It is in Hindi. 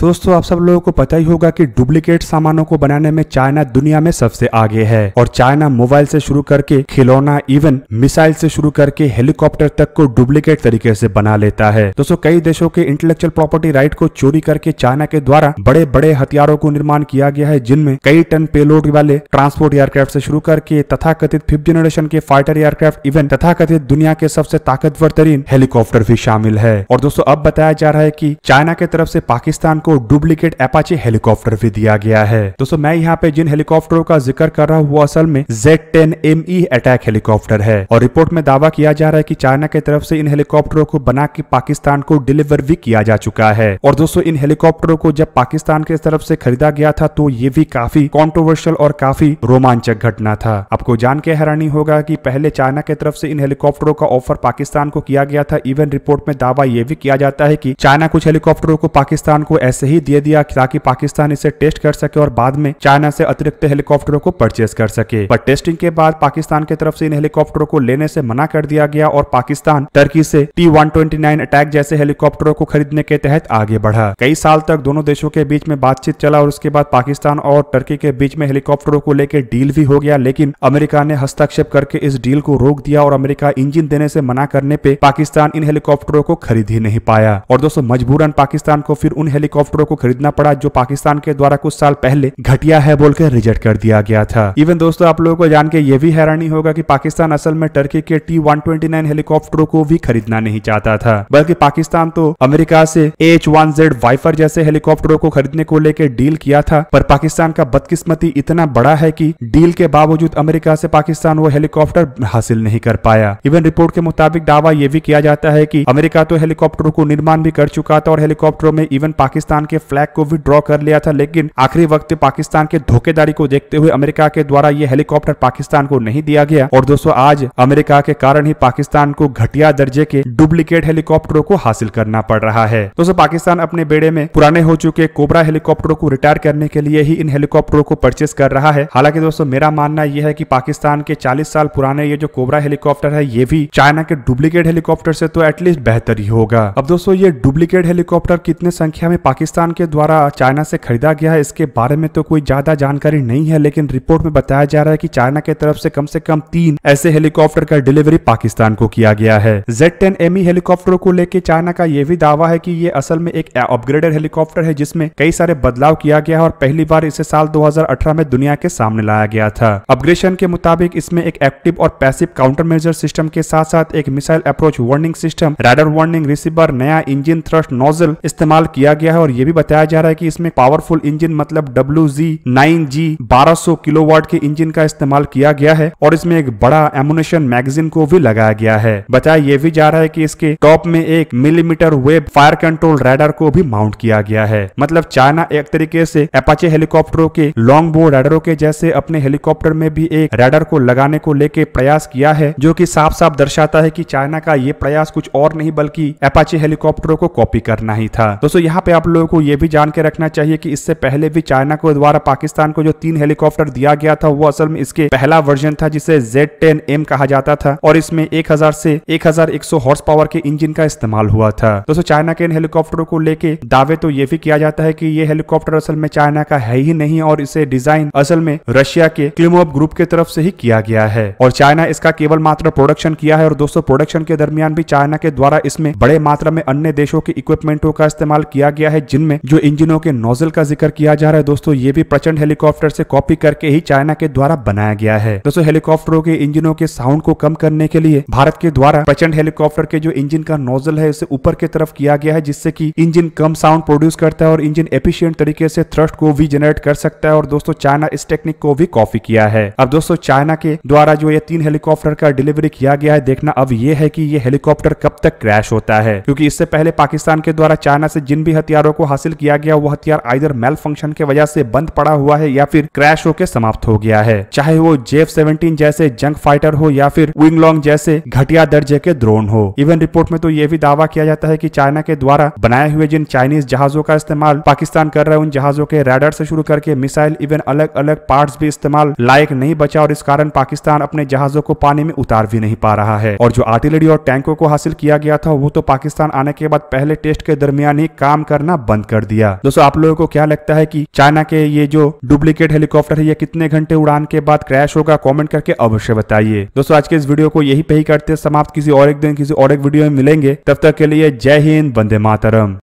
दोस्तों आप सब लोगों को पता ही होगा कि डुप्लीकेट सामानों को बनाने में चाइना दुनिया में सबसे आगे है और चाइना मोबाइल से शुरू करके खिलौना इवन मिसाइल से शुरू करके हेलीकॉप्टर तक को डुप्लीकेट तरीके से बना लेता है। दोस्तों कई देशों के इंटेलेक्चुअल प्रॉपर्टी राइट को चोरी करके चाइना के द्वारा बड़े बड़े हथियारों को निर्माण किया गया है, जिनमें कई टन पेलोड वाले ट्रांसपोर्ट एयरक्राफ्ट से शुरू करके तथाकथित 5th जनरेशन के फाइटर एयरक्राफ्ट इवन तथाकथित दुनिया के सबसे ताकतवर तरीन हेलीकॉप्टर भी शामिल है। और दोस्तों अब बताया जा रहा है कि चाइना की तरफ से पाकिस्तान को डुप्लीकेट अपाचे हेलीकॉप्टर भी दिया गया है। दोस्तों मैं यहाँ पे जिन हेलीकॉप्टरों का जिक्र कर रहा हूँ वो असल में Z-10ME अटैक हेलीकॉप्टर है और रिपोर्ट में दावा किया जा रहा है कि चाइना की तरफ से इन हेलीकॉप्टरों को बना के पाकिस्तान को डिलीवर भी किया जा चुका है। और दोस्तों इन हेलीकॉप्टरों को जब पाकिस्तान की तरफ से खरीदा गया था तो ये भी काफी कॉन्ट्रोवर्शियल और काफी रोमांचक घटना था। आपको जान के हैरानी होगा कि पहले चाइना की तरफ से इन हेलीकॉप्टरों का ऑफर पाकिस्तान को किया गया था। इवन रिपोर्ट में दावा यह भी किया जाता है कि चाइना कुछ हेलीकॉप्टरों को पाकिस्तान को ऐसे ही दे दिया ताकि पाकिस्तान इसे टेस्ट कर सके और बाद में चाइना से अतिरिक्त हेलीकॉप्टरों को परचेज कर सके। पर टेस्टिंग के बाद पाकिस्तान की तरफ से इन हेलीकॉप्टरों को लेने से मना कर दिया गया और पाकिस्तान टर्की से T-129 अटैक जैसे हेलीकॉप्टरों को खरीदने के तहत आगे बढ़ा। कई साल तक दोनों देशों के बीच में बातचीत चला और उसके बाद पाकिस्तान और टर्की के बीच में हेलीकॉप्टरों को लेकर डील भी हो गया, लेकिन अमेरिका ने हस्तक्षेप करके इस डील को रोक दिया और अमेरिका इंजन देने से मना करने पे पाकिस्तान इन हेलीकॉप्टरों को खरीद ही नहीं पाया। और दोस्तों मजबूरन पाकिस्तान को फिर उन हेलीकॉप्टरों को खरीदना पड़ा जो पाकिस्तान के द्वारा कुछ साल पहले घटिया है बोलकर रिजेक्ट कर दिया गया था। इवन दोस्तों आप लोगों को जान के ये भी हैरानी होगा कि पाकिस्तान असल में टर्की के T-129 हेलीकॉप्टरों को भी खरीदना नहीं चाहता था, बल्कि पाकिस्तान तो अमेरिका से H-1Z वाइपर जैसे हेलीकॉप्टरों को खरीदने को लेकर डील किया था। पर पाकिस्तान का बदकिस्मती इतना बड़ा है कि डील के बावजूद अमेरिका से पाकिस्तान वो हेलीकॉप्टर हासिल नहीं कर पाया। इवन रिपोर्ट के मुताबिक दावा यह भी किया जाता है कि अमेरिका तो हेलीकॉप्टरों को निर्माण भी कर चुका था और हेलीकॉप्टरों में इवन पाकिस्तान के फ्लैग को भी ड्रॉ कर लिया था, लेकिन आखिरी वक्त पाकिस्तान के धोखेदारी को देखते हुए अमेरिका के द्वारा यह हेलीकॉप्टर पाकिस्तान को नहीं दिया गया। और दोस्तों आज अमेरिका के कारण ही पाकिस्तान को घटिया दर्जे के डुप्लीकेट हेलीकॉप्टरों को हासिल करना पड़ रहा है। दोस्तों पाकिस्तान अपने बेड़े में पुराने हो चुके कोबरा हेलीकॉप्टरों को रिटायर करने के लिए ही इन हेलीकॉप्टरों को परचेस कर रहा है। हालांकि दोस्तों मेरा मानना यह है कि पाकिस्तान के 40 साल पुराने ये जो कोबरा हेलीकॉप्टर है ये भी चाइना के डुप्लीकेट हेलीकॉप्टर से तो एटलीस्ट बेहतर ही होगा। अब दोस्तों ये डुप्लीकेट हेलीकॉप्टर कितने संख्या में पाकिस्तान के द्वारा चाइना से खरीदा गया है इसके बारे में तो कोई ज्यादा जानकारी नहीं है, लेकिन रिपोर्ट में बताया जा रहा है कि चाइना की तरफ से कम 3 ऐसे हेलीकॉप्टर का डिलीवरी पाकिस्तान को किया गया है। Z-10ME हेलीकॉप्टरों को लेकर चाइना का यह भी दावा है कि ये असल में एक अपग्रेडेड हेलीकॉप्टर है जिसमें कई सारे बदलाव किया गया है और पहली बार इसे साल 2018 में दुनिया के सामने लाया गया था। अपग्रेडेशन के मुताबिक इसमें एक एक्टिव और पैसिव काउंटर मेजर सिस्टम के साथ साथ एक missile approach warning system, radar warning receiver, नया इंजन थ्रस्ट नोजल इस्तेमाल किया गया है। और यह भी बताया जा रहा है कि इसमें पावरफुल इंजन मतलब WZ-9G 1200 किलोवाट के इंजन का इस्तेमाल किया गया है और इसमें एक बड़ा एमुनेशन मैगजीन को भी लगाया गया है। बताया यह भी जा रहा है कि इसके टॉप में 1 millimetre web fire control radar को भी माउंट किया गया है। मतलब चाइना एक तरीके से अपाचे हेलीकॉप्टरों के लॉन्ग बो रडारों के जैसे अपने हेलीकॉप्टर में भी एक रडार को लगाने को लेके प्रयास किया है, जो कि साफ साफ दर्शाता है कि चाइना का ये प्रयास कुछ और नहीं बल्कि अपाचे हेलीकॉप्टरों को कॉपी करना ही था। दोस्तों यहाँ पे आप लोगों को यह भी जान के रखना चाहिए कि इससे पहले भी चाइना को द्वारा पाकिस्तान को जो 3 हेलीकॉप्टर दिया गया था वो असल में इसके पहला वर्जन था जिसे Z-10M कहा जाता था और इसमें 1000 से 1100 हॉर्स पावर के इंजन का इस्तेमाल हुआ था। दोस्तों चाइना के इन हेलीकॉप्टरों को लेके दावे तो यह भी किया जाता है कि ये हेलीकॉप्टर असल में चाइना का है ही नहीं और इसे डिजाइन असल में रशिया के क्लिमोव ग्रुप की तरफ से ही किया गया है और चाइना इसका केवल मात्र प्रोडक्शन किया है। और दोस्तों प्रोडक्शन के दरमियान भी चाइना के द्वारा इसमें बड़े मात्रा में अन्य देशों के इक्विपमेंटों का इस्तेमाल किया गया है, जिनमें जो इंजनों के नोजल का जिक्र किया जा रहा है दोस्तों ये भी प्रचंड हेलीकॉप्टर से कॉपी करके ही चाइना के द्वारा बनाया गया है। दोस्तों हेलीकॉप्टरों के इंजनों के साउंड को कम करने के लिए भारत के द्वारा प्रचंड हेलीकॉप्टर के जो इंजन का नोजल है उसे ऊपर की तरफ किया गया है, जिससे कि इंजन कम साउंड प्रोड्यूस करता है और इंजन एफिशिएंट तरीके से थ्रस्ट को भी जनरेट कर सकता है। और दोस्तों चाइना इस टेक्निक को भी कॉपी किया है। अब दोस्तों चाइना के द्वारा जो ये 3 हेलीकॉप्टर का डिलीवरी किया गया है, देखना अब ये है कि ये हेलीकॉप्टर कब तक क्रैश होता है, क्योंकि इससे पहले पाकिस्तान के द्वारा चाइना से जिन भी हथियारों को हासिल किया गया वो हथियार आइदर मेल फंक्शन के वजह से बंद पड़ा हुआ है या फिर क्रैश होकर समाप्त हो गया है, चाहे वो JF-17 जैसे जंग फाइटर हो या फिर विंगलॉन्ग जैसे घटिया दर्जे के ड्रोन हो। इवन रिपोर्ट में तो यह भी दावा किया जाता है कि चाइना के द्वारा बनाए हुए जिन चाइनीज जहाजों का इस्तेमाल पाकिस्तान कर रहा है उन जहाजों के रडार से शुरू करके मिसाइल इवन अलग अलग पार्ट्स भी इस्तेमाल लायक नहीं बचा और इस कारण पाकिस्तान अपने जहाजों को पानी में उतार भी नहीं पा रहा है। और जो आर्टिलरी और टैंकों को हासिल किया गया था वो तो पाकिस्तान आने के बाद पहले टेस्ट के दरमियान ही काम करना बंद बंद कर दिया। दोस्तों आप लोगों को क्या लगता है कि चाइना के ये जो डुप्लीकेट हेलीकॉप्टर है ये कितने घंटे उड़ान के बाद क्रैश होगा? कमेंट करके अवश्य बताइए। दोस्तों आज के इस वीडियो को यही पे ही करते समाप्त। किसी और एक दिन किसी और एक वीडियो में मिलेंगे, तब तक के लिए जय हिंद, वंदे मातरम।